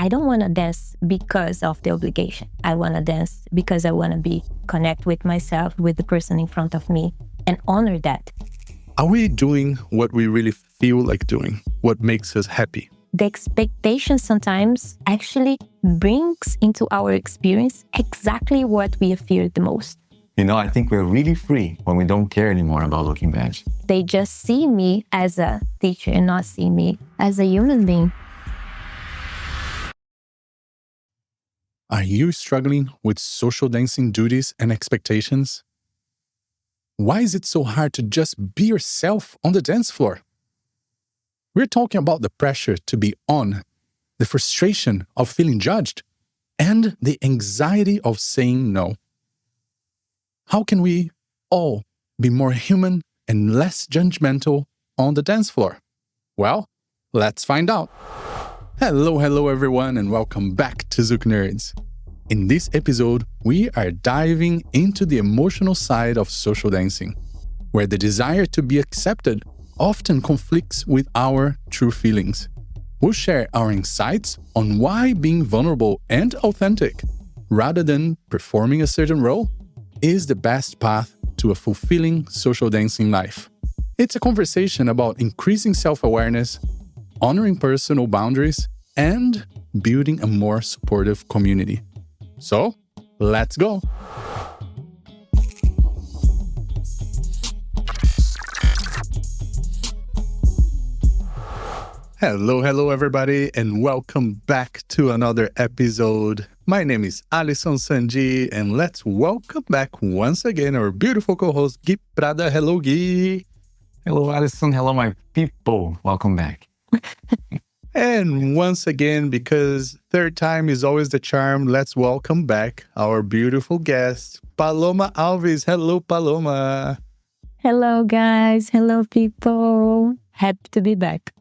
I don't want to dance because of the obligation. I want to dance because I want to connect with myself, with the person in front of me, and honor that. Are we doing what we really feel like doing? What makes us happy? The expectation sometimes actually brings into our experience exactly what we fear the most. I think we're really free when we don't care anymore about looking bad. They just see me as a teacher and not see me as a human being. Are you struggling with social dancing duties and expectations? Why is it so hard to just be yourself on the dance floor? We're talking about the pressure to be on, the frustration of feeling judged, and the anxiety of saying no. How can we all be more human and less judgmental on the dance floor? Well, let's find out. Hello everyone, and welcome back to ZoukNerds. In this episode, we are diving into the emotional side of social dancing, where the desire to be accepted often conflicts with our true feelings. We'll share our insights on why being vulnerable and authentic, rather than performing a certain role, is the best path to a fulfilling social dancing life. It's a conversation about increasing self-awareness, honoring personal boundaries, and building a more supportive community. So, let's go! Hello everybody, and welcome back to another episode. My name is Alisson Sanji, and let's welcome back once again our beautiful co-host Gui Prada. Hello Gui! Hello Alisson, hello my people. Welcome back. And once again, because third time is always the charm, let's welcome back our beautiful guest, Paloma Alves. Hello Paloma! Hello guys, hello people. Happy to be back.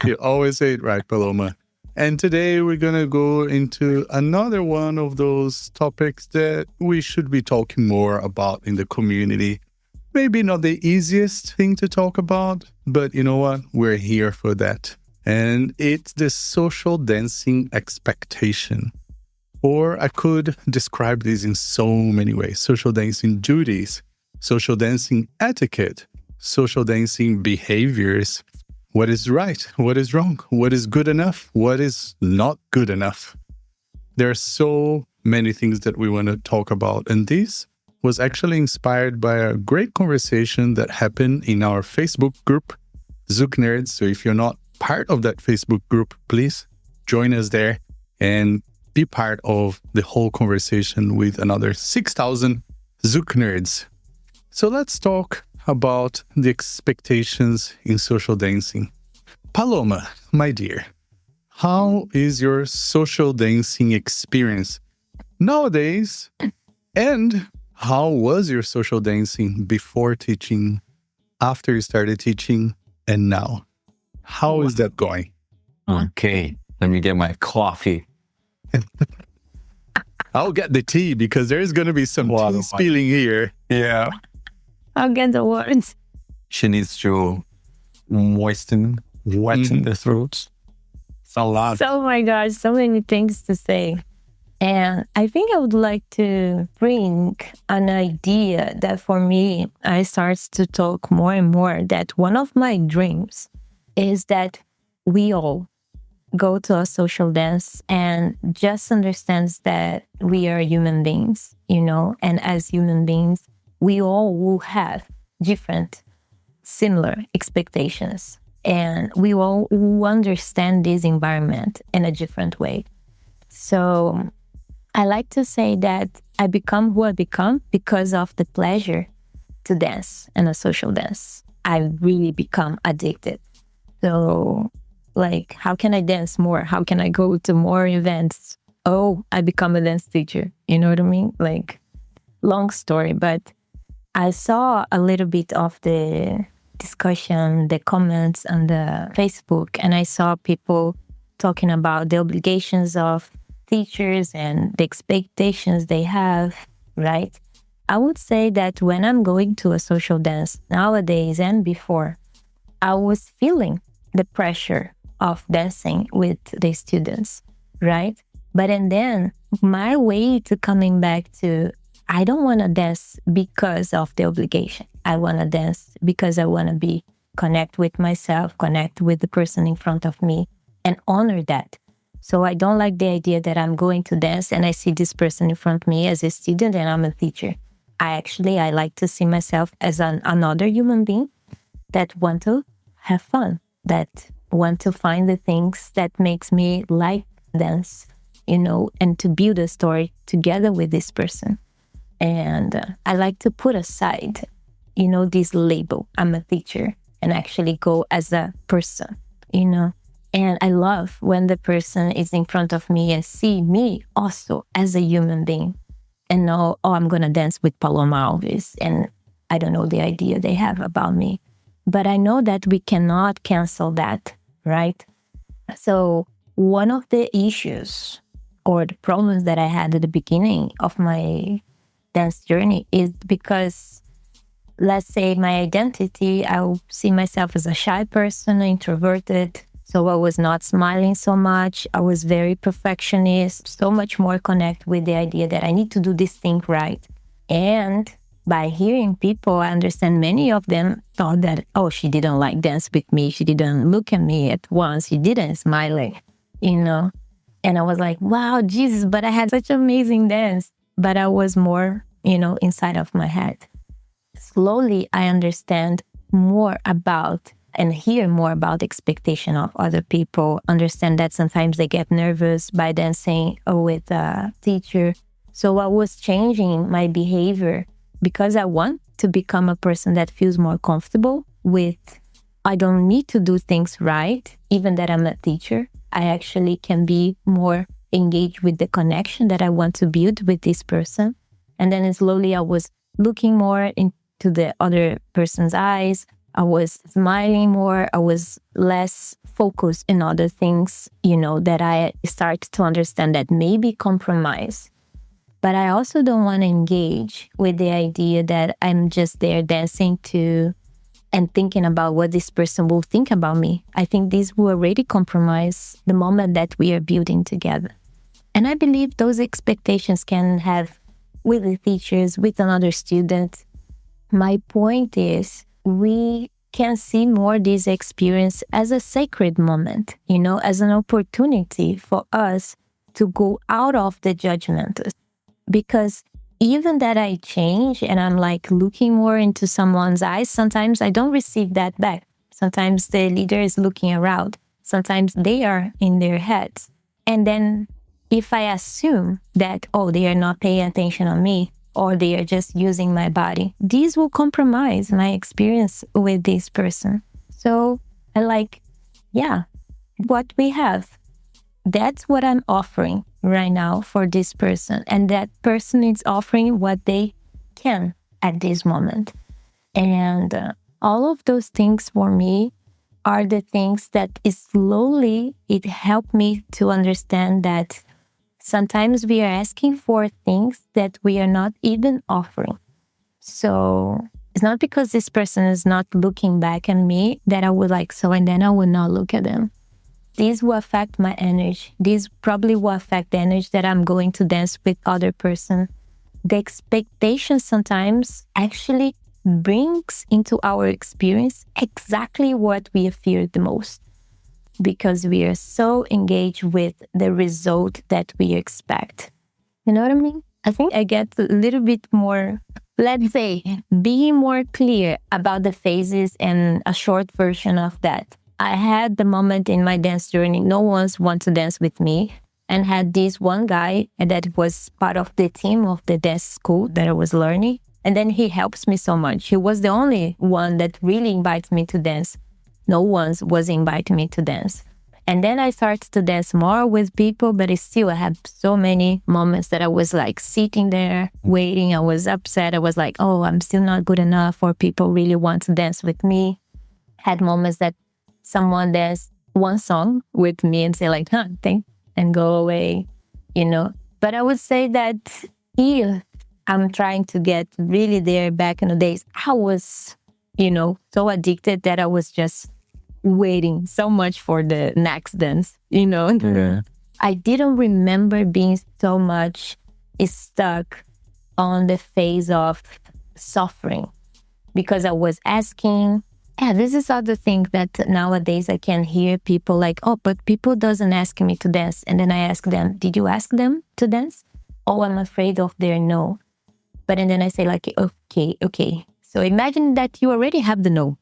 You always say it right, Paloma. And today we're going to go into another one of those topics that we should be talking more about in the community. Maybe not the easiest thing to talk about, but you know what? We're here for that. And it's the social dancing expectation. Or I could describe this in so many ways. Social dancing duties, social dancing etiquette, social dancing behaviors. What is right? What is wrong? What is good enough? What is not good enough? There are so many things that we want to talk about. And this was actually inspired by a great conversation that happened in our Facebook group, ZoukNerds. So if you're not part of that Facebook group, please join us there and be part of the whole conversation with another 6,000 ZoukNerds. So let's talk about the expectations in social dancing. Paloma, my dear, how is your social dancing experience nowadays? And how was your social dancing before teaching, after you started teaching, and now? How is that going? Okay, let me get my coffee. I'll get the tea because there's going to be some tea spilling here. Yeah. I'll get the words. She needs to weten the throat. It's a lot. Oh my gosh, so many things to say. And I think I would like to bring an idea that for me, I start to talk more and more that one of my dreams is that we all go to a social dance and just understands that we are human beings, and as human beings, we all will have different, similar expectations. And we all will understand this environment in a different way. So I like to say that I become who I become because of the pleasure to dance and a social dance. I really become addicted. So, how can I dance more? How can I go to more events? Oh, I become a dance teacher. You know what I mean? Long story, but I saw a little bit of the discussion, the comments on the Facebook, and I saw people talking about the obligations of teachers and the expectations they have, right? I would say that when I'm going to a social dance nowadays and before, I was feeling the pressure of dancing with the students. right? But and then my way to coming back to, I don't want to dance because of the obligation. I want to dance because I want to be connect with myself, connect with the person in front of me, and honor that. So I don't like the idea that I'm going to dance and I see this person in front of me as a student and I'm a teacher. I like to see myself as another human being that want to have fun, that want to find the things that makes me like dance, and to build a story together with this person. And I like to put aside, this label, I'm a teacher, and actually go as a person, And I love when the person is in front of me and see me also as a human being and know, oh, I'm going to dance with Paloma Alves. And I don't know the idea they have about me. But I know that we cannot cancel that, right? So one of the issues or the problems that I had at the beginning of my dance journey is because, let's say, my identity, I see myself as a shy person, introverted. So I was not smiling so much. I was very perfectionist, so much more connect with the idea that I need to do this thing right. And by hearing people, I understand many of them thought that, oh, she didn't like dance with me. She didn't look at me at once. She didn't smile, And I was like, wow, Jesus, but I had such amazing dance. But I was more, inside of my head. Slowly, I understand more about and hear more about expectation of other people, understand that sometimes they get nervous by dancing with a teacher. So I was changing my behavior because I want to become a person that feels more comfortable with, I don't need to do things right, even that I'm a teacher. I actually can be more engaged with the connection that I want to build with this person. And then slowly I was looking more into the other person's eyes. I was smiling more. I was less focused in other things, that I started to understand that maybe compromise. But I also don't want to engage with the idea that I'm just there dancing to and thinking about what this person will think about me. I think this will already compromise the moment that we are building together. And I believe those expectations can have with the teachers, with another student. My point is, we can see more this experience as a sacred moment, as an opportunity for us to go out of the judgment. Because even that I change and I'm like looking more into someone's eyes, sometimes I don't receive that back. Sometimes the leader is looking around. Sometimes they are in their heads. And then if I assume that, oh, they are not paying attention on me, or they are just using my body, these will compromise my experience with this person. So I like, what we have, that's what I'm offering right now for this person. And that person is offering what they can at this moment. And all of those things for me are the things that slowly, it helped me to understand that sometimes we are asking for things that we are not even offering. So it's not because this person is not looking back at me that I would like so, and then I will not look at them. This will affect my energy. This probably will affect the energy that I'm going to dance with other person. The expectation sometimes actually brings into our experience exactly what we fear the most, because we are so engaged with the result that we expect. You know what I mean? I think I get a little bit more, let's say, being more clear about the phases and a short version of that. I had the moment in my dance journey, no one wants to dance with me, and had this one guy that was part of the team of the dance school that I was learning. And then he helps me so much. He was the only one that really invited me to dance. No one was inviting me to dance. And then I started to dance more with people, but still I had so many moments that I was like sitting there waiting. I was upset. I was like, oh, I'm still not good enough, or people really want to dance with me. Had moments that someone danced one song with me and say like, thank, and go away, But I would say that if I'm trying to get really there back in the days, I was, so addicted that I was just waiting so much for the next dance, Yeah. I didn't remember being so much stuck on the phase of suffering because I was asking. Yeah, this is other thing that nowadays I can hear people like, oh, but people doesn't ask me to dance. And then I ask them, did you ask them to dance? Oh, I'm afraid of their no. But and then I say like, okay. So imagine that you already have the no.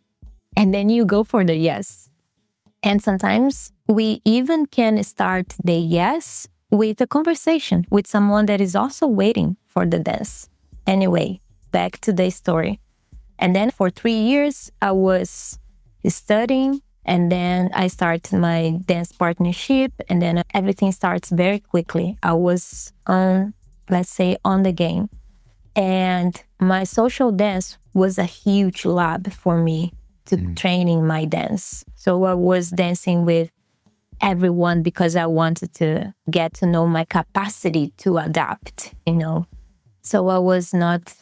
And then you go for the yes. And sometimes we even can start the yes with a conversation with someone that is also waiting for the dance. Anyway, back to the story. And then for 3 years, I was studying, and then I started my dance partnership, and then everything starts very quickly. I was on, let's say, on the game. And my social dance was a huge lab for me to training my dance. So I was dancing with everyone because I wanted to get to know my capacity to adapt, So I was not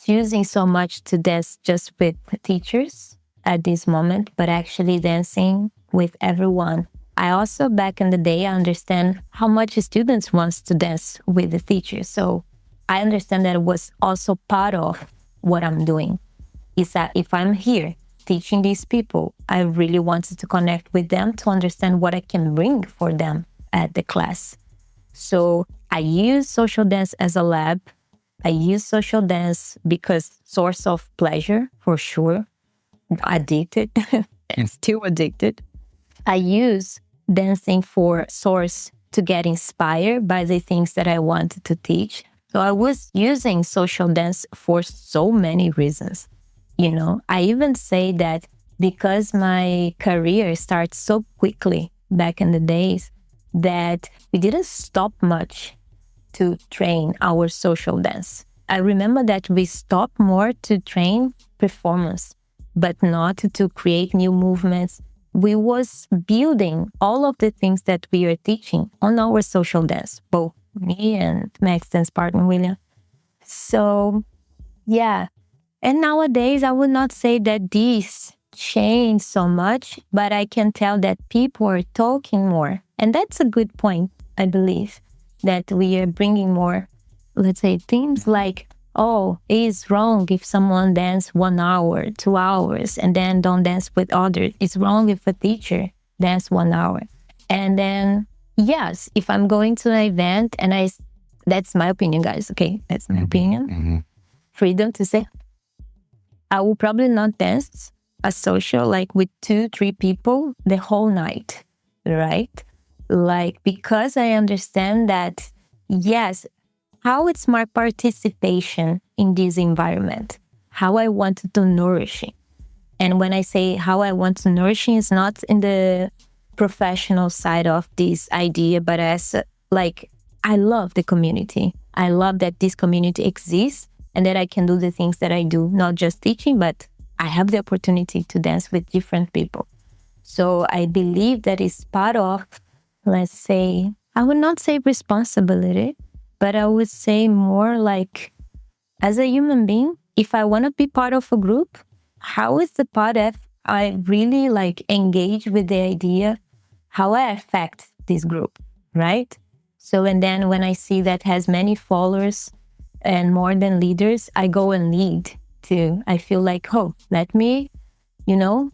choosing so much to dance just with teachers at this moment, but actually dancing with everyone. I also, back in the day, I understand how much students wants to dance with the teacher. So I understand that it was also part of what I'm doing. Is that if I'm here teaching these people, I really wanted to connect with them to understand what I can bring for them at the class. So I use social dance as a lab. I use social dance because source of pleasure, for sure. Addicted, and still addicted. I use dancing for source to get inspired by the things that I wanted to teach. So I was using social dance for so many reasons. I even say that because my career starts so quickly back in the days that we didn't stop much to train our social dance. I remember that we stopped more to train performance, but not to create new movements. We was building all of the things that we are teaching on our social dance, both me and Max dance partner, William. So, yeah. And nowadays, I would not say that this changed so much, but I can tell that people are talking more. And that's a good point, I believe, that we are bringing more, let's say, things like, oh, it's wrong if someone dance 1 hour, 2 hours, and then don't dance with others. It's wrong if a teacher dance 1 hour. And then, yes, if I'm going to an event and that's my opinion, guys. Okay, that's my opinion. Freedom to say, I will probably not dance a social like with 2-3 people the whole night, right? Like, because I understand that, yes, how it's my participation in this environment, how I want to nourish it. And when I say how I want to nourish it, it's not in the professional side of this idea, but as like, I love the community. I love that this community exists and that I can do the things that I do, not just teaching, but I have the opportunity to dance with different people. So I believe that is part of, let's say, I would not say responsibility, but I would say more like, as a human being, if I want to be part of a group, how is the part of I really like engage with the idea, how I affect this group, right? So, and then when I see that has many followers and more than leaders, I go and lead too. I feel like, oh, let me,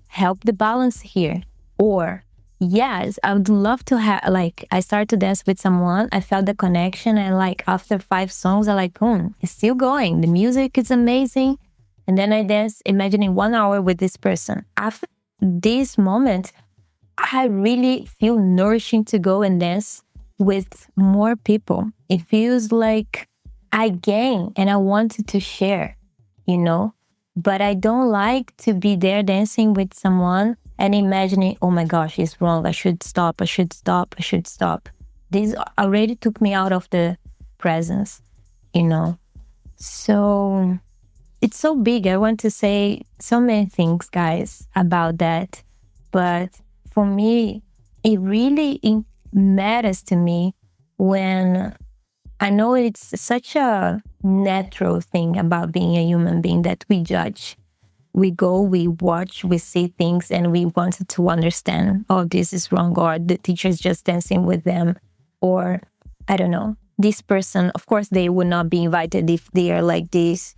help the balance here. Or, yes, I would love to have, like, I started to dance with someone, I felt the connection, and like after 5 songs, I like, it's still going. The music is amazing. And then I dance, imagining 1 hour with this person. After this moment, I really feel nourishing to go and dance with more people. It feels like I gain and I wanted to share, but I don't like to be there dancing with someone and imagining, oh my gosh, it's wrong. I should stop. This already took me out of the presence, So it's so big. I want to say so many things, guys, about that. But for me, it really matters to me when I know it's such a natural thing about being a human being that we judge. We go, we watch, we see things, and we wanted to understand, oh, this is wrong, or the teacher is just dancing with them. or I don't know, this person, of course, they would not be invited if they are like this.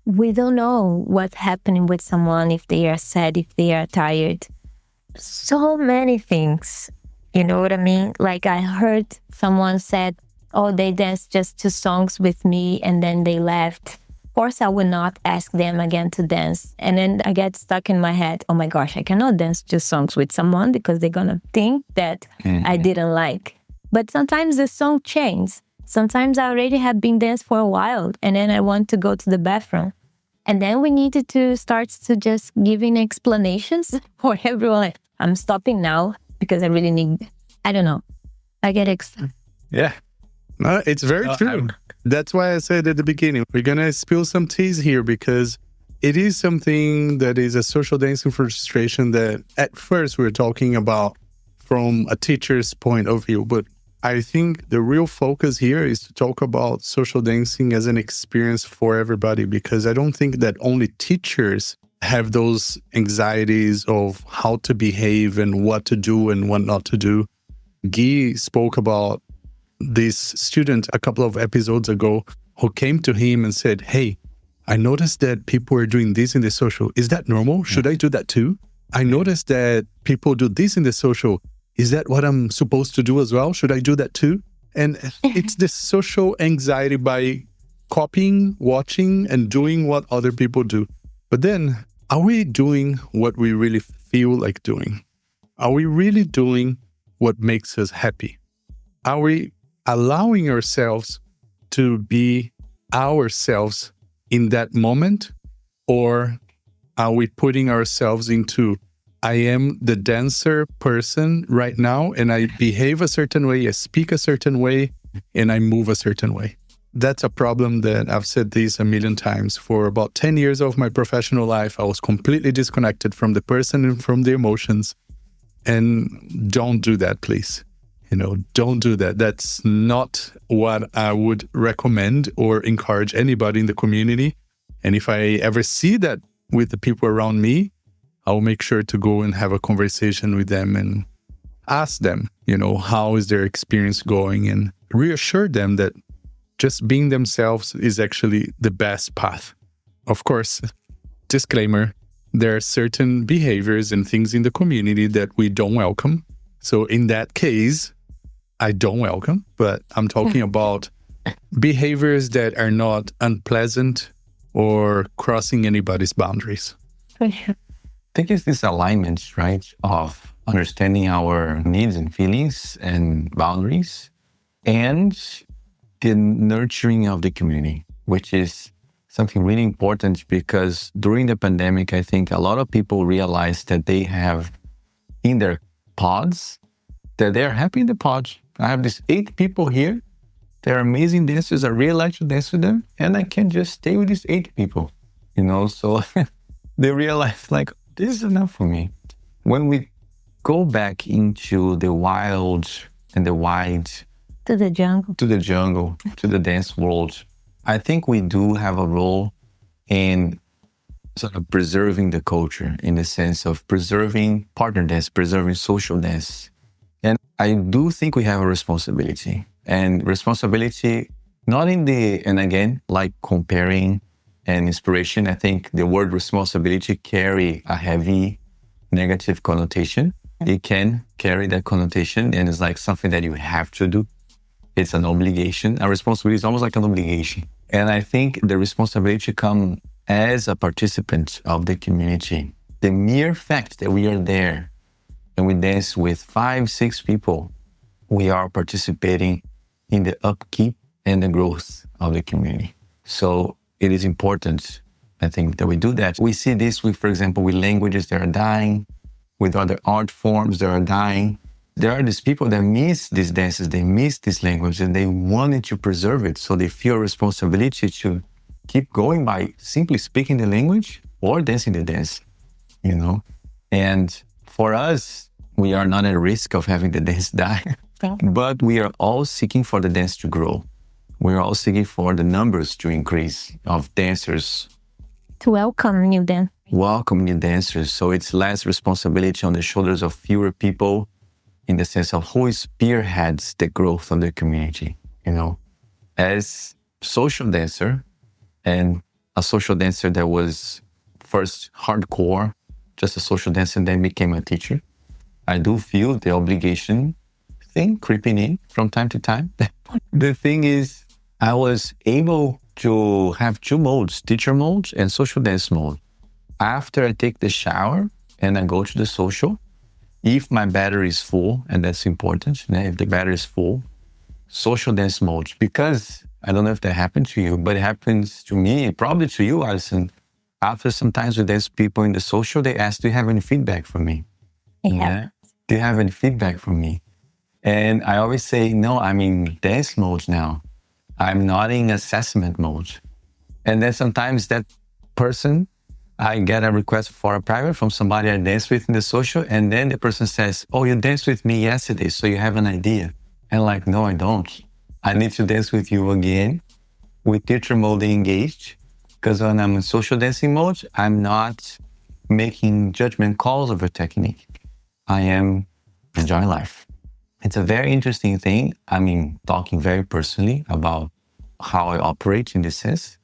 We don't know what's happening with someone, if they are sad, if they are tired. So many things. You know what I mean? Like I heard someone said, oh, they danced just 2 songs with me and then they left. Of course, I would not ask them again to dance. And then I get stuck in my head, oh my gosh, I cannot dance 2 songs with someone because they're going to think that I didn't like. But sometimes the song changes. Sometimes I already have been danced for a while and then I want to go to the bathroom. And then we needed to start to just giving explanations for everyone. Like, I'm stopping now because I really need, I don't know. I get excited. Yeah. No, it's very true. That's why I said at the beginning, we're going to spill some teas here because it is something that is a social dancing frustration that at first we're talking about from a teacher's point of view. But I think the real focus here is to talk about social dancing as an experience for everybody, because I don't think that only teachers have those anxieties of how to behave and what to do and what not to do. Gui spoke about this student a couple of episodes ago who came to him and said, hey, I noticed that people are doing this in the social. Is that normal? Should I do that too? I noticed that people do this in the social. Is that what I'm supposed to do as well? Should I do that too? And it's the social anxiety by copying, watching, and doing what other people do. But then, are we doing what we really feel like doing? Are we really doing what makes us happy? Are we allowing ourselves to be ourselves in that moment? Or are we putting ourselves into, I am the dancer person right now, and I behave a certain way, I speak a certain way, and I move a certain way? That's a problem that I've said this a million times. For about 10 years of my professional life, I was completely disconnected from the person and from the emotions. And don't do that, please. Don't do that. That's not what I would recommend or encourage anybody in the community. And if I ever see that with the people around me, I'll make sure to go and have a conversation with them and ask them, how is their experience going, and reassure them that just being themselves is actually the best path. Of course, disclaimer, there are certain behaviors and things in the community that we don't welcome. So in that case, I don't welcome, but I'm talking about behaviors that are not unpleasant or crossing anybody's boundaries. I think it's this alignment, right, of understanding our needs and feelings and boundaries, and the nurturing of the community, which is something really important, because during the pandemic, I think a lot of people realized that they have in their pods, that they're happy in the pods. I have these 8 people here. They're amazing dancers. I really like to dance with them, and I can just stay with these 8 people, So they realize, like, this is enough for me. When we go back into the wild and the wide, to the jungle, to the dance world, I think we do have a role in sort of preserving the culture, in the sense of preserving partner dance, preserving social dance. And I do think we have a responsibility, and responsibility not in the, and again, like comparing and inspiration. I think the word responsibility carry a heavy negative connotation. It can carry that connotation, and it's like something that you have to do. It's an obligation. A responsibility is almost like an obligation. And I think the responsibility comes as a participant of the community. The mere fact that we are there and we dance with 5, 6 people, we are participating in the upkeep and the growth of the community. So it is important, I think, that we do that. We see this with, for example, with languages that are dying, with other art forms that are dying. There are these people that miss these dances, they miss this language, and they wanted to preserve it. So they feel a responsibility to keep going by simply speaking the language or dancing the dance, And for us, we are not at risk of having the dance die, but we are all seeking for the dance to grow. We are all seeking for the numbers to increase of dancers. To welcome new dancers. So it's less responsibility on the shoulders of fewer people, in the sense of who spearheads the growth of the community, as social dancer, and a social dancer that was first hardcore, just a social dancer, and then became a teacher. I do feel the obligation thing creeping in from time to time. The thing is, I was able to have two modes, teacher mode and social dance mode. After I take the shower and I go to the social, if my battery is full, and that's important, if the battery is full, social dance mode. Because I don't know if that happened to you, but it happens to me, probably to you, Alison. After sometimes with dance people in the social, they ask, do you have any feedback for me? Yeah. Do you have any feedback for me? And I always say, no, I'm in dance mode now. I'm not in assessment mode. And then sometimes that person, I get a request for a private from somebody I danced with in the social, and then the person says, oh, you danced with me yesterday, so you have an idea. And like, no, I don't. I need to dance with you again with teacher mode engaged, because when I'm in social dancing mode, I'm not making judgment calls of a technique. I am enjoying life. It's a very interesting thing. I mean, talking very personally about how I operate in this sense.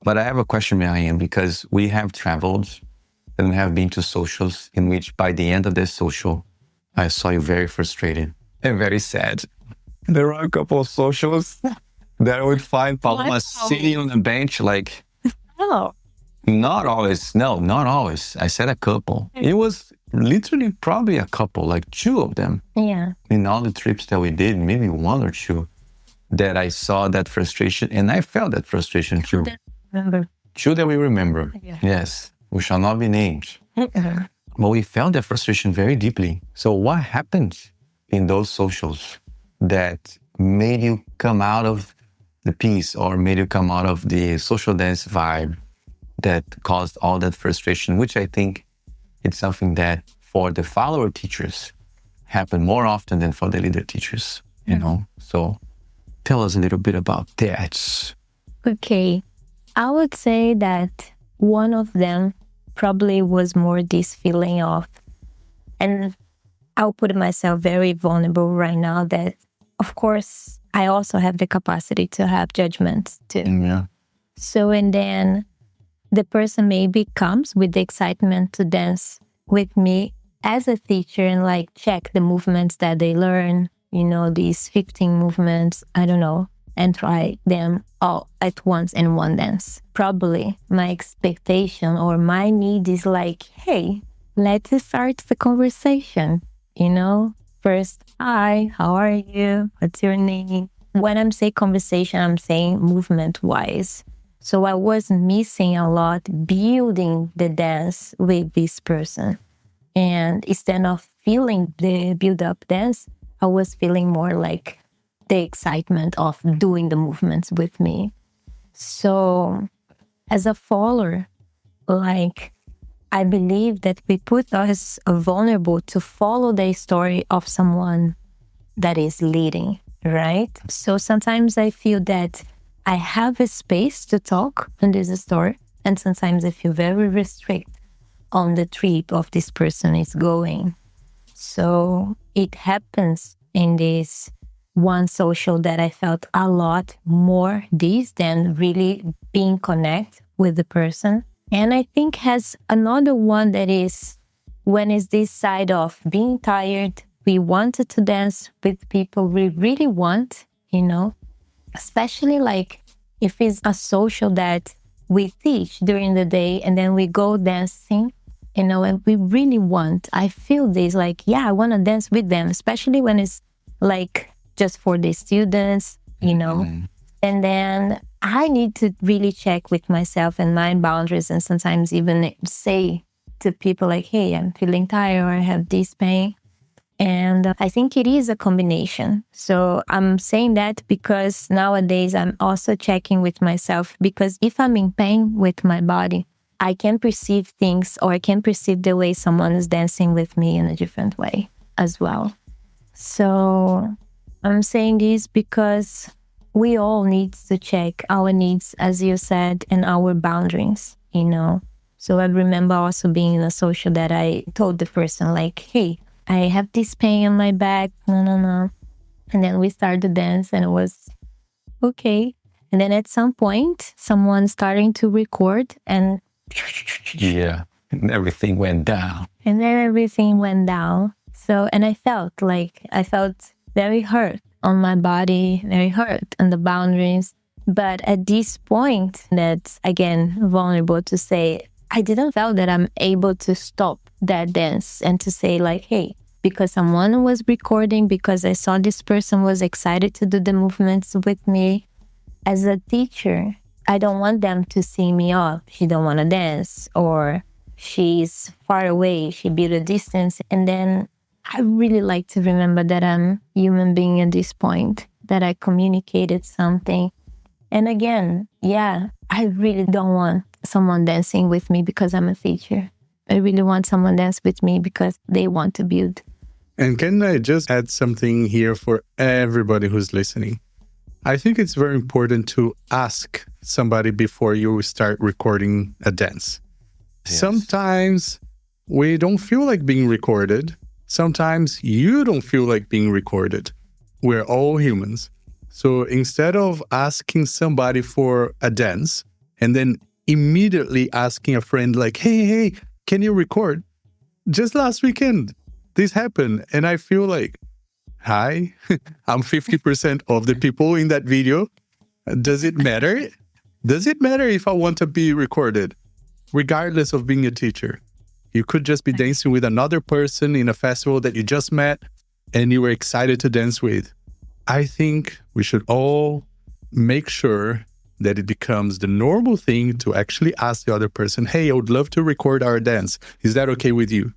But I have a question, Marianne, because we have traveled and we have been to socials in which by the end of the social, I saw you very frustrated and very sad. There are a couple of socials that I would find Paloma sitting on a bench like, Oh. not always. No, not always. I said a couple. It was literally probably a couple, like two of them. Yeah. In all the trips that we did, maybe one or two, that I saw that frustration and I felt that frustration too. Remember. Two that we remember. Yeah. Yes, we shall not be named. But we felt that frustration very deeply. So what happened in those socials that made you come out of the piece or made you come out of the social dance vibe that caused all that frustration, which I think it's something that for the follower teachers happen more often than for the leader teachers, So tell us a little bit about that. Okay. I would say that one of them probably was more this feeling of, and I'll put myself very vulnerable right now, that of course I also have the capacity to have judgments too. Yeah. So, and then the person maybe comes with the excitement to dance with me as a teacher and like check the movements that they learn, these 15 movements, I don't know, and try them all at once in one dance. Probably my expectation or my need is like, hey, let's start the conversation, First, hi, how are you? What's your name? When I'm saying conversation, I'm saying movement-wise. So I was missing a lot building the dance with this person. And instead of feeling the build-up dance, I was feeling more like the excitement of doing the movements with me. So as a follower, I believe that we put us vulnerable to follow the story of someone that is leading, right? So sometimes I feel that I have a space to talk on this story, and sometimes I feel very restricted on the trip of this person is going. So it happens in this one social that I felt a lot more this than really being connected with the person. And I think has another one that is when it's this side of being tired, we wanted to dance with people we really want, especially like if it's a social that we teach during the day and then we go dancing, and we really want, I feel this like, yeah, I want to dance with them, especially when it's like just for the students, And then I need to really check with myself and my boundaries and sometimes even say to people like, hey, I'm feeling tired or I have this pain. And I think it is a combination. So I'm saying that because nowadays I'm also checking with myself, because if I'm in pain with my body, I can perceive things or I can perceive the way someone is dancing with me in a different way as well. So I'm saying this because we all need to check our needs, as you said, and our boundaries, So I remember also being in a social that I told the person like, hey, I have this pain on my back. No, no, no. And then we started to dance and it was okay. And then at some point, someone starting to record and Yeah. And everything went down. and then everything went down. So, and I felt very hurt on my body, very hurt on the boundaries. But at this point, that's again vulnerable to say, I didn't feel that I'm able to stop that dance and to say like, hey, because someone was recording, because I saw this person was excited to do the movements with me. As a teacher, I don't want them to see me off. She don't want to dance, or she's far away. She built a distance. And then I really like to remember that I'm human being at this point, that I communicated something. And again, yeah, I really don't want someone dancing with me because I'm a teacher. I really want someone dance with me because they want to build. And can I just add something here for everybody who's listening? I think it's very important to ask somebody before you start recording a dance. Yes. Sometimes we don't feel like being recorded. Sometimes you don't feel like being recorded. We're all humans. So instead of asking somebody for a dance and then immediately asking a friend like, hey, can you record? Just last weekend, this happened. And I feel like, hi, I'm 50% of the people in that video. Does it matter? Does it matter if I want to be recorded? Regardless of being a teacher. You could just be dancing with another person in a festival that you just met and you were excited to dance with. I think we should all make sure that it becomes the normal thing to actually ask the other person, hey, I would love to record our dance. Is that okay with you?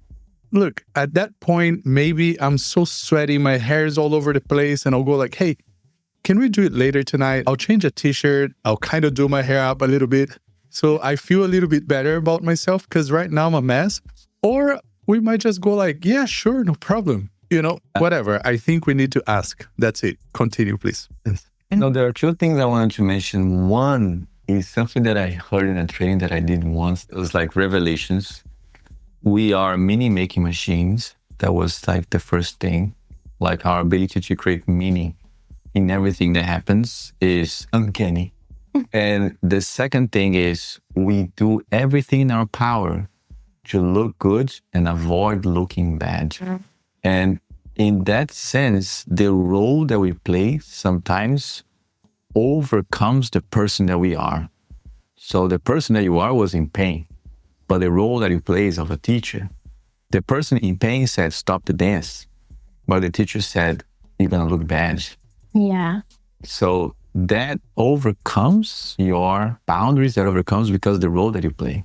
Look, at that point, maybe I'm so sweaty, my hair's all over the place, and I'll go like, hey, can we do it later tonight? I'll change a t-shirt. I'll kind of do my hair up a little bit. So I feel a little bit better about myself because right now I'm a mess. Or we might just go like, yeah, sure, no problem. Whatever. I think we need to ask. That's it. Continue, please. No, there are two things I wanted to mention. One is something that I heard in a training that I did once. It was like revelations. We are meaning making machines. That was like the first thing. Like our ability to create meaning in everything that happens is uncanny. And the second thing is we do everything in our power to look good and avoid looking bad. And in that sense, the role that we play sometimes overcomes the person that we are. So the person that you are was in pain, but the role that you play is of a teacher. The person in pain said, stop the dance. But the teacher said, you're going to look bad. Yeah. So that overcomes your boundaries, that overcomes because of the role that you play.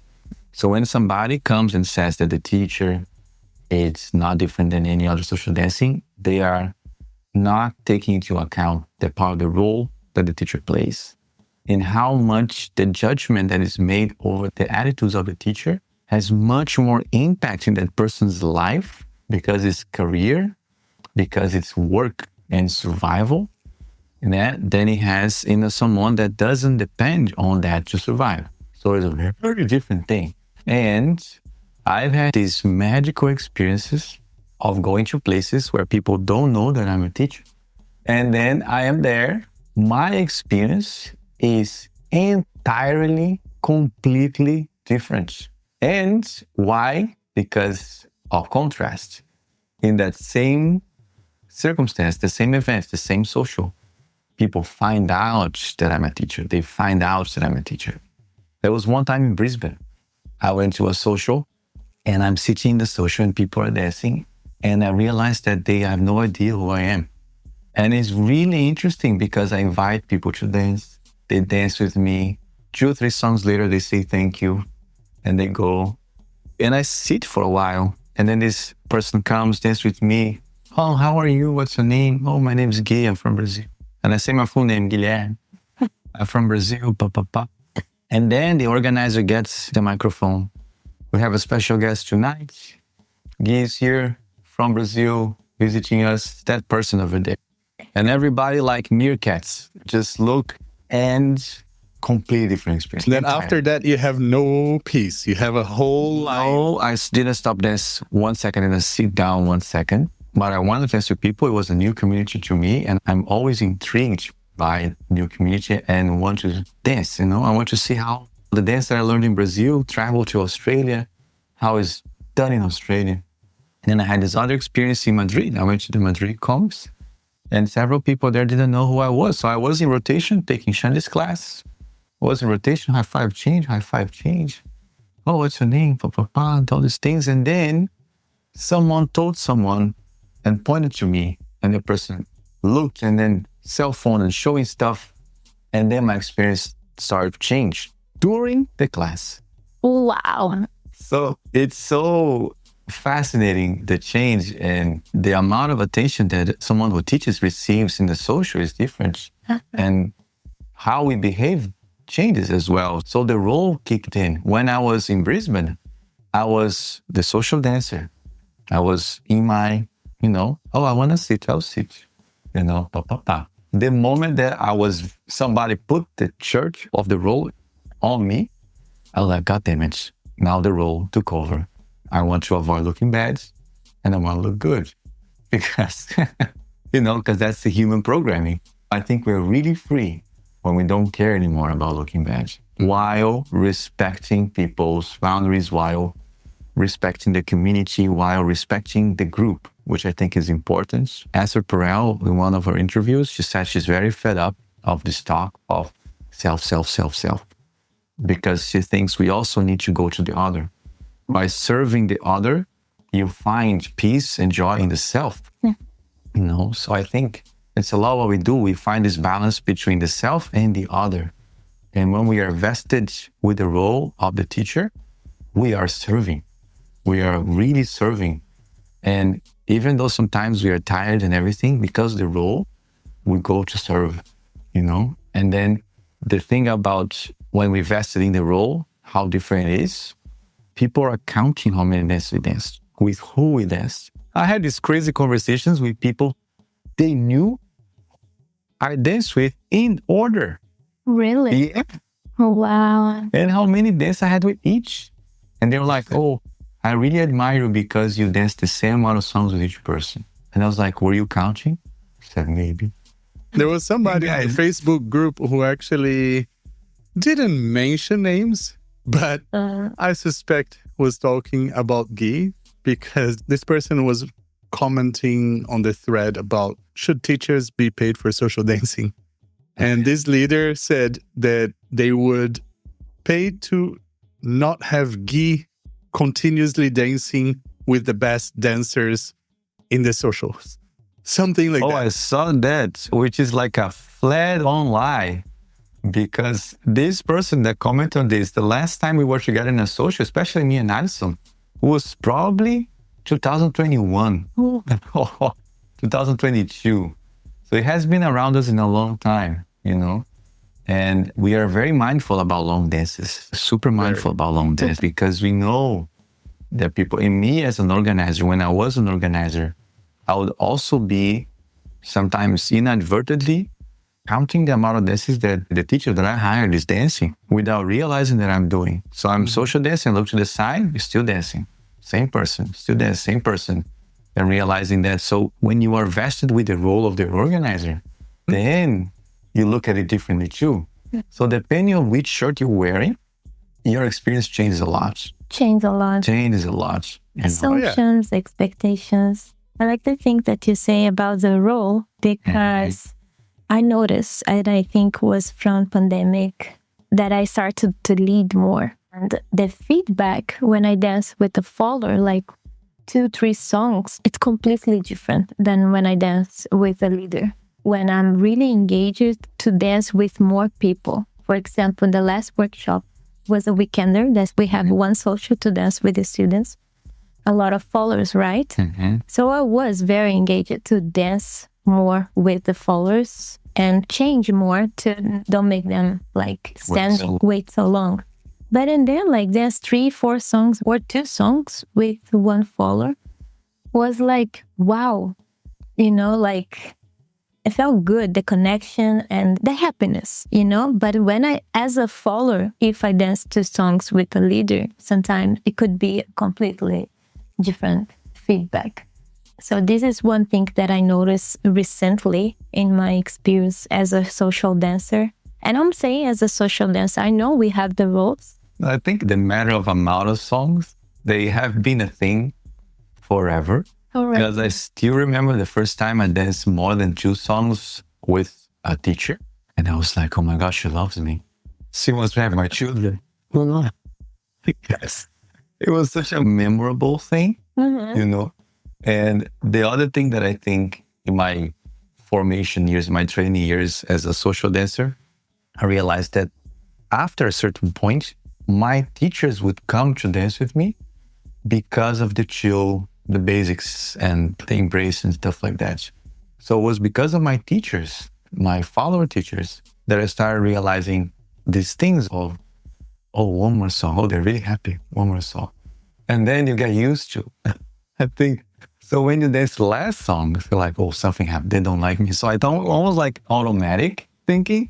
So when somebody comes and says that the teacher is not different than any other social dancing, they are not taking into account the part of the role that the teacher plays and how much the judgment that is made over the attitudes of the teacher has much more impact in that person's life because it's career, because it's work and survival, and than it has in someone that doesn't depend on that to survive. So it's a very different thing. And I've had these magical experiences of going to places where people don't know that I'm a teacher. And then I am there. My experience is entirely, completely different. And why? Because of contrast. In that same circumstance, the same event, the same social, people find out that I'm a teacher. They find out that I'm a teacher. There was one time in Brisbane, I went to a social and I'm sitting in the social and people are dancing. And I realized that they have no idea who I am. And it's really interesting because I invite people to dance. They dance with me. 2 or 3 songs later, they say thank you. And they go. And I sit for a while. And then this person comes, dance with me. Oh, how are you? What's your name? Oh, my name is Gui. I'm from Brazil. And I say my full name, Guilherme. I'm from Brazil, pa. And then the organizer gets the microphone. We have a special guest tonight. Gui is here from Brazil, visiting us, that person over there. And everybody like meerkats, just look. And Completely different experience. Then after that, you have no peace. You have a whole line. No, didn't stop dance 1 second and then sit down 1 second. But I wanted to dance with people. It was a new community to me, and I'm always intrigued by new community and want to dance. I want to see how the dance that I learned in Brazil travel to Australia, how it's done in Australia. And then I had this other experience in Madrid. I went to the Madrid Comics, and several people there didn't know who I was. So I was in rotation taking Shandy's class. I was in rotation, high five change. Oh, what's your name? And all these things. And then someone told someone and pointed to me, and the person looked, and then cell phone and showing stuff. And then my experience started to change during the class. Wow. So it's so fascinating, the change, and the amount of attention that someone who teaches receives in the social is different. And how we behave changes as well. So the role kicked in. When I was in Brisbane, I was the social dancer. I was in my, I want to sit, I'll sit, The moment that somebody put the shirt of the role on me, I was like, God damn it. Now the role took over. I want to avoid looking bad, and I want to look good. Because, because that's the human programming. I think we're really free when we don't care anymore about looking bad, while respecting people's boundaries, while respecting the community, while respecting the group, which I think is important. Esther Perel, in one of her interviews, she said she's very fed up of this talk of self, because she thinks we also need to go to the other. By serving the other, you find peace and joy in the self. Yeah. So I think it's a lot what we do. We find this balance between the self and the other. And when we are vested with the role of the teacher, we are serving. We are really serving. And even though sometimes we are tired and everything, because of the role, we go to serve, And then the thing about when we vested in the role, how different it is, people are counting how many dances we danced, with who we danced. I had these crazy conversations with people. They knew I danced with in order. Really? Yeah. Oh, wow. And how many dances I had with each. And they were like, oh, I really admire you because you danced the same amount of songs with each person. And I was like, were you counting? I said, maybe. There was somebody in the Facebook group who actually didn't mention names, but I suspect was talking about Gui, because this person was commenting on the thread about should teachers be paid for social dancing. And this leader said that they would pay to not have Gui continuously dancing with the best dancers in the socials. Something like that. Oh, I saw that, which is like a flat-on lie. Because this person that commented on this, the last time we were together in a social, especially me and Alison, was probably 2021, 2022. So it has been around us in a long time, And we are very mindful about long dances, super mindful about long dances, because we know that people, and me as an organizer, when I was an organizer, I would also be sometimes inadvertently counting the amount of dances that the teacher that I hired is dancing without realizing that I'm doing. So I'm social dancing, look to the side, you're still dancing. Same person, still dancing, same person. And realizing that. So when you are vested with the role of the organizer, then you look at it differently too. So depending on which shirt you're wearing, your experience changes a lot. Changes a lot. Assumptions, expectations. I like the thing that you say about the role, because I noticed, and I think was from pandemic, that I started to lead more. And the feedback when I dance with a follower, like 2-3 songs, it's completely different than when I dance with a leader. When I'm really engaged to dance with more people. For example, the last workshop was a weekender that we have one social to dance with the students. A lot of followers, right? So I was very engaged to dance more with the followers and change more to don't make them wait so long. But and then dance 3-4 songs or 2 songs with one follower was like, wow, I felt good, the connection and the happiness, But when as a follower, if I dance to songs with a leader, sometimes it could be completely different feedback. So this is one thing that I noticed recently in my experience as a social dancer. And I'm saying as a social dancer, I know we have the roles. I think the matter of amount of songs, they have been a thing forever. Because I still remember the first time I danced more than 2 songs with a teacher. And I was like, oh my gosh, she loves me. She wants to have my children. Yes. It was such a memorable thing, And the other thing that I think in my formation years, my training years as a social dancer, I realized that after a certain point, my teachers would come to dance with me because of the chill, the basics, and the embrace and stuff like that. So it was because of my teachers, my follower teachers, that I started realizing these things of, oh, one more song. Oh, they're really happy. One more song. And then you get used to, I think. So when you dance the last song, you feel like, oh, something happened. They don't like me. So I don't almost like automatic thinking,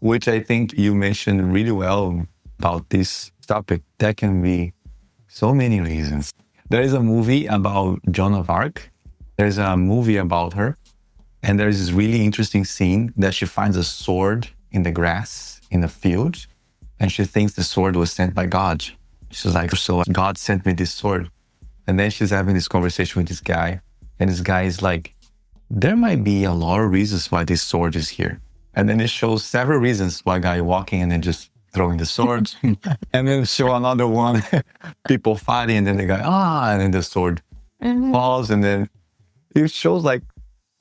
which I think you mentioned really well about this topic. That can be so many reasons. There is a movie about Joan of Arc. There's a movie about her. And there's this really interesting scene that she finds a sword in the grass, in the field. And she thinks the sword was sent by God. She's like, so God sent me this sword. And then she's having this conversation with this guy. And this guy is like, there might be a lot of reasons why this sword is here. And then it shows several reasons why a guy walking and then just throwing the sword. And then show another one, people fighting. And then the guy, and then the sword falls. And then it shows like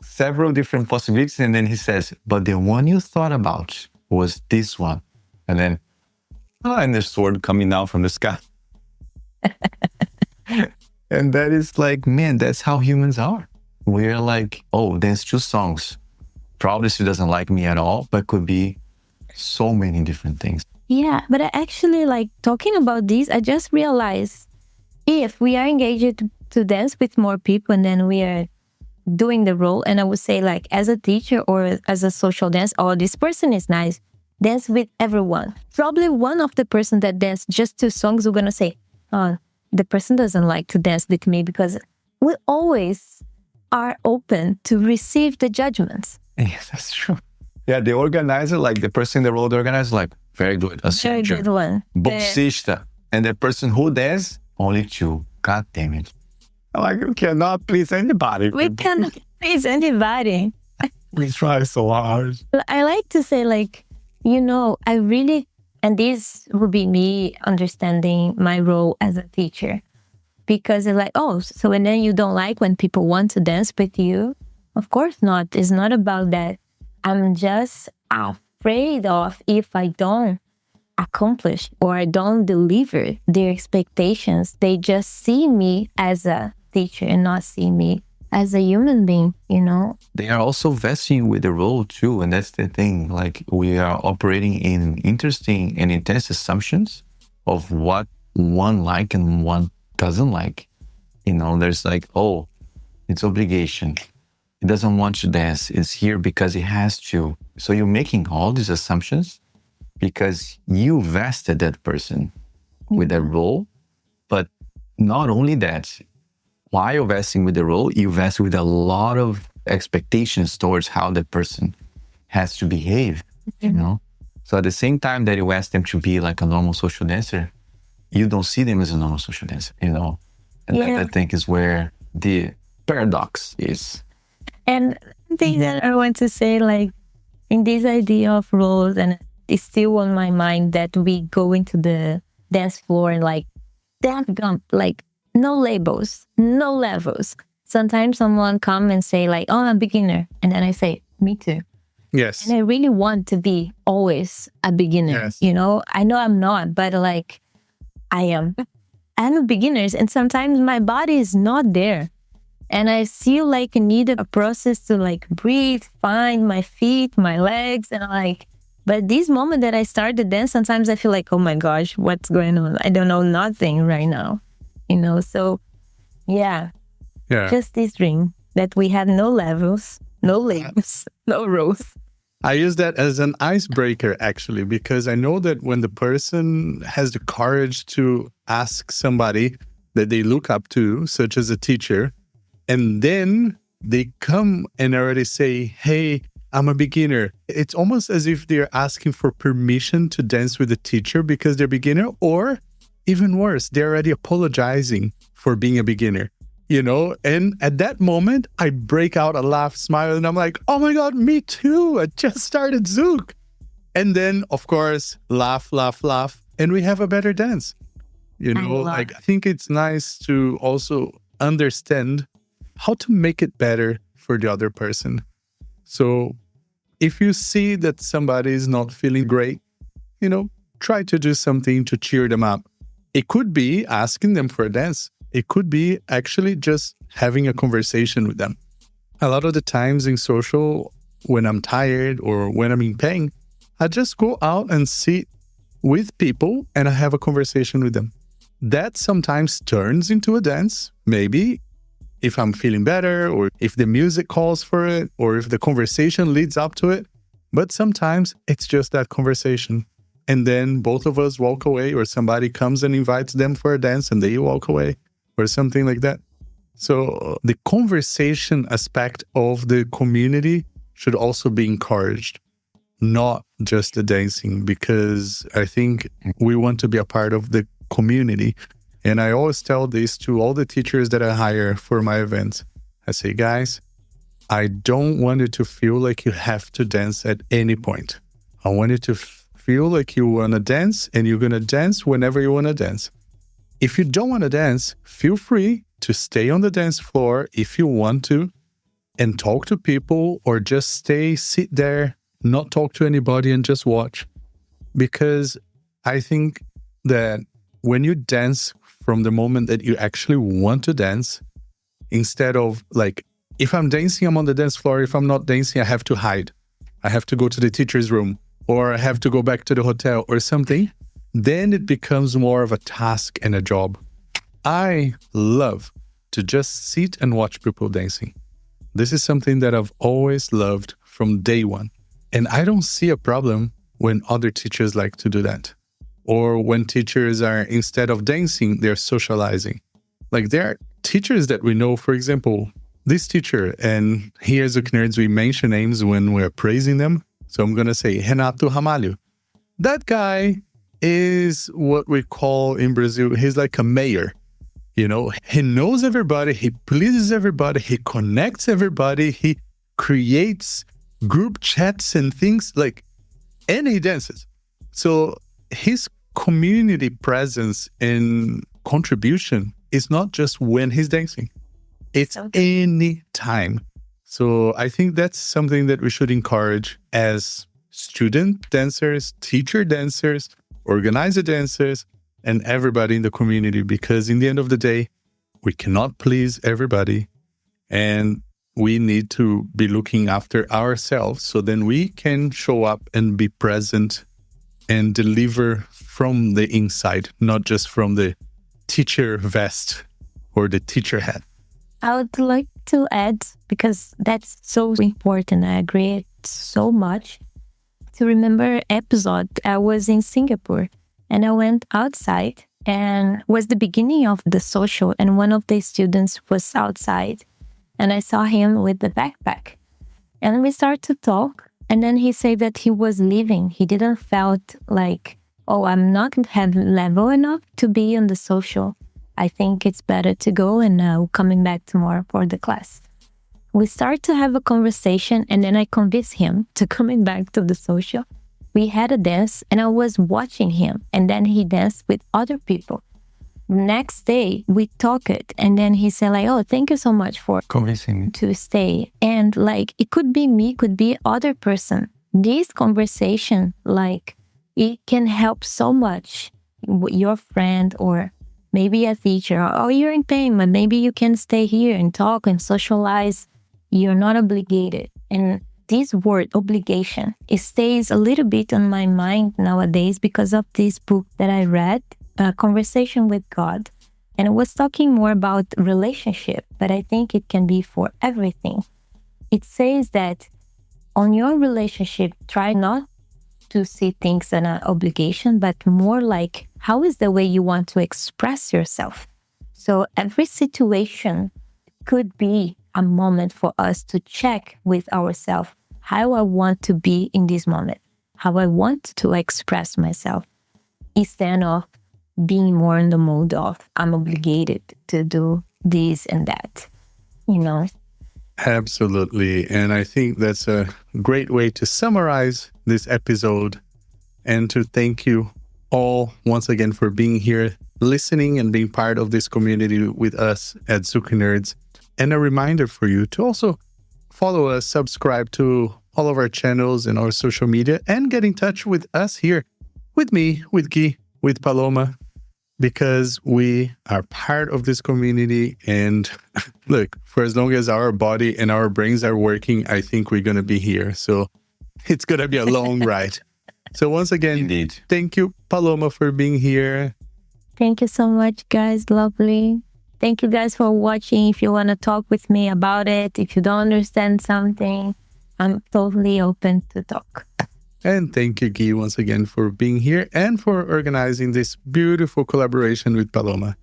several different possibilities. And then he says, but the one you thought about was this one. And then, and the sword coming down from the sky. And that is like, man, that's how humans are. We're like, oh, there's 2 songs. Probably she doesn't like me at all, but could be so many different things. Yeah, but I actually like talking about this, I just realized if we are engaged to dance with more people and then we are doing the role, and I would say like as a teacher or as a social dance, oh, this person is nice, dance with everyone. Probably one of the person that dance just 2 songs, we're going to say, oh, the person doesn't like to dance with me, because we always are open to receive the judgments. Yes, that's true. Yeah, the organizer, like the person in the role, the organizer, like, very good. Very good one. Bolsista. And the person who does, only 2. God damn it. I'm like, we cannot please anybody. We cannot please anybody. We try so hard. I like to say, like, I really, and this would be me understanding my role as a teacher. Because it's like, oh, so and then you don't like when people want to dance with you? Of course not. It's not about that. I'm just afraid of if I don't accomplish or I don't deliver their expectations, they just see me as a teacher and not see me as a human being, They are also vesting with the role too. And that's the thing. Like, we are operating in interesting and intense assumptions of what one like and one doesn't like. There's like, oh, it's obligation. It doesn't want to dance. It's here because it has to. So you're making all these assumptions because you vested that person with that role. But not only that, while you're vesting with the role, you vest with a lot of expectations towards how that person has to behave, So at the same time that you ask them to be like a normal social dancer, you don't see them as a normal social dancer, And that, I think, is where the paradox is. And the thing that I want to say, like, in this idea of roles, and it's still on my mind that we go into the dance floor and like no labels, no levels. Sometimes someone come and say like, oh, I'm a beginner. And then I say, me too. Yes. And I really want to be always a beginner, Yes. I know I'm not, but like I am. I'm a beginner, and sometimes my body is not there. And I feel like I need a process to like breathe, find my feet, my legs, and but this moment that I start to dance, sometimes I feel like, oh my gosh, what's going on? I don't know nothing right now, So yeah, just this dream that we have no levels, No labels, no rules. I use that as an icebreaker, actually, because I know that when the person has the courage to ask somebody that they look up to, such as a teacher, and then they come and already say, hey, I'm a beginner. It's almost as if they're asking for permission to dance with the teacher because they're beginner, or even worse, they're already apologizing for being a beginner. And at that moment, I break out a laugh, smile, and I'm like, oh my God, me too. I just started Zouk. And then, of course, laugh, laugh, laugh, and we have a better dance. I think it's nice to also understand how to make it better for the other person. So if you see that somebody is not feeling great, try to do something to cheer them up. It could be asking them for a dance. It could be actually just having a conversation with them. A lot of the times in social, when I'm tired or when I'm in pain, I just go out and sit with people and I have a conversation with them. That sometimes turns into a dance, maybe if I'm feeling better or if the music calls for it or if the conversation leads up to it. But sometimes it's just that conversation. And then both of us walk away, or somebody comes and invites them for a dance and they walk away, or something like that. So the conversation aspect of the community should also be encouraged, not just the dancing, because I think we want to be a part of the community. And I always tell this to all the teachers that I hire for my events. I say, guys, I don't want you to feel like you have to dance at any point. I want you to feel like you want to dance, and you're going to dance whenever you want to dance. If you don't want to dance, feel free to stay on the dance floor if you want to and talk to people, or just sit there, not talk to anybody and just watch. Because I think that when you dance from the moment that you actually want to dance, instead of like, if I'm dancing, I'm on the dance floor. If I'm not dancing, I have to hide. I have to go to the teacher's room, or I have to go back to the hotel or something. Then it becomes more of a task and a job. I love to just sit and watch people dancing. This is something that I've always loved from day one. And I don't see a problem when other teachers like to do that. Or when teachers are, instead of dancing, they're socializing. Like there are teachers that we know, for example, this teacher, and here at ZoukNerds, we mention names when we're praising them. So I'm going to say Renato Ramalho. That guy is what we call in Brazil, he's like a mayor. He knows everybody, he pleases everybody, he connects everybody, he creates group chats and things and he dances. So his community presence and contribution is not just when he's dancing, it's any time. So I think that's something that we should encourage as student dancers, teacher dancers, organizer dancers, and everybody in the community, because in the end of the day, we cannot please everybody, and we need to be looking after ourselves so then we can show up and be present and deliver from the inside, not just from the teacher vest or the teacher hat. I would like to add, because that's so important, I agree so much, to remember episode. I was in Singapore and I went outside, and was the beginning of the social, and one of the students was outside and I saw him with the backpack and we started to talk, and then he said that he was leaving. He didn't felt like, oh, I'm not have level enough to be on the social. I think it's better to go, and coming back tomorrow for the class. We started to have a conversation, and then I convinced him to coming back to the social. We had a dance, and I was watching him, and then he danced with other people. Next day, we talked, and then he said oh, thank you so much for convincing me to stay. And it could be me, could be other person. This conversation, it can help so much your friend, or maybe a teacher. Oh, you're in pain, but maybe you can stay here and talk and socialize. You're not obligated. And this word, obligation, it stays a little bit on my mind nowadays because of this book that I read, Conversation with God. And it was talking more about relationship, but I think it can be for everything. it says that on your relationship, try not to see things as an obligation, but more like how is the way you want to express yourself. So every situation could be a moment for us to check with ourselves how I want to be in this moment, how I want to express myself, instead of being more in the mode of I'm obligated to do this and that, you know? Absolutely. And I think that's a great way to summarize this episode and to thank you all once again for being here, listening and being part of this community with us at ZoukNerds. And a reminder for you to also follow us, subscribe to all of our channels and our social media, and get in touch with us here, with me, with Gui, with Paloma, because we are part of this community. And look, for as long as our body and our brains are working, I think we're going to be here. So it's going to be a long ride. So once again, Indeed. Thank you, Paloma, for being here. Thank you so much, guys. Lovely. Thank you guys for watching. If you want to talk with me about it, if you don't understand something, I'm totally open to talk. And thank you, Gui, once again for being here and for organizing this beautiful collaboration with Paloma.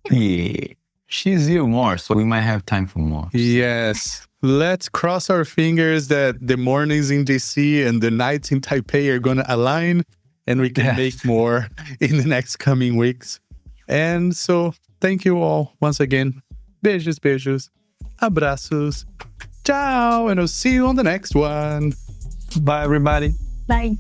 Yeah. She's here more, so we might have time for more. Yes. Let's cross our fingers that the mornings in DC and the nights in Taipei are going to align and we can make more in the next coming weeks. And so thank you all once again. Beijos, beijos. Abraços. Ciao. And I'll see you on the next one. Bye, everybody. Bye.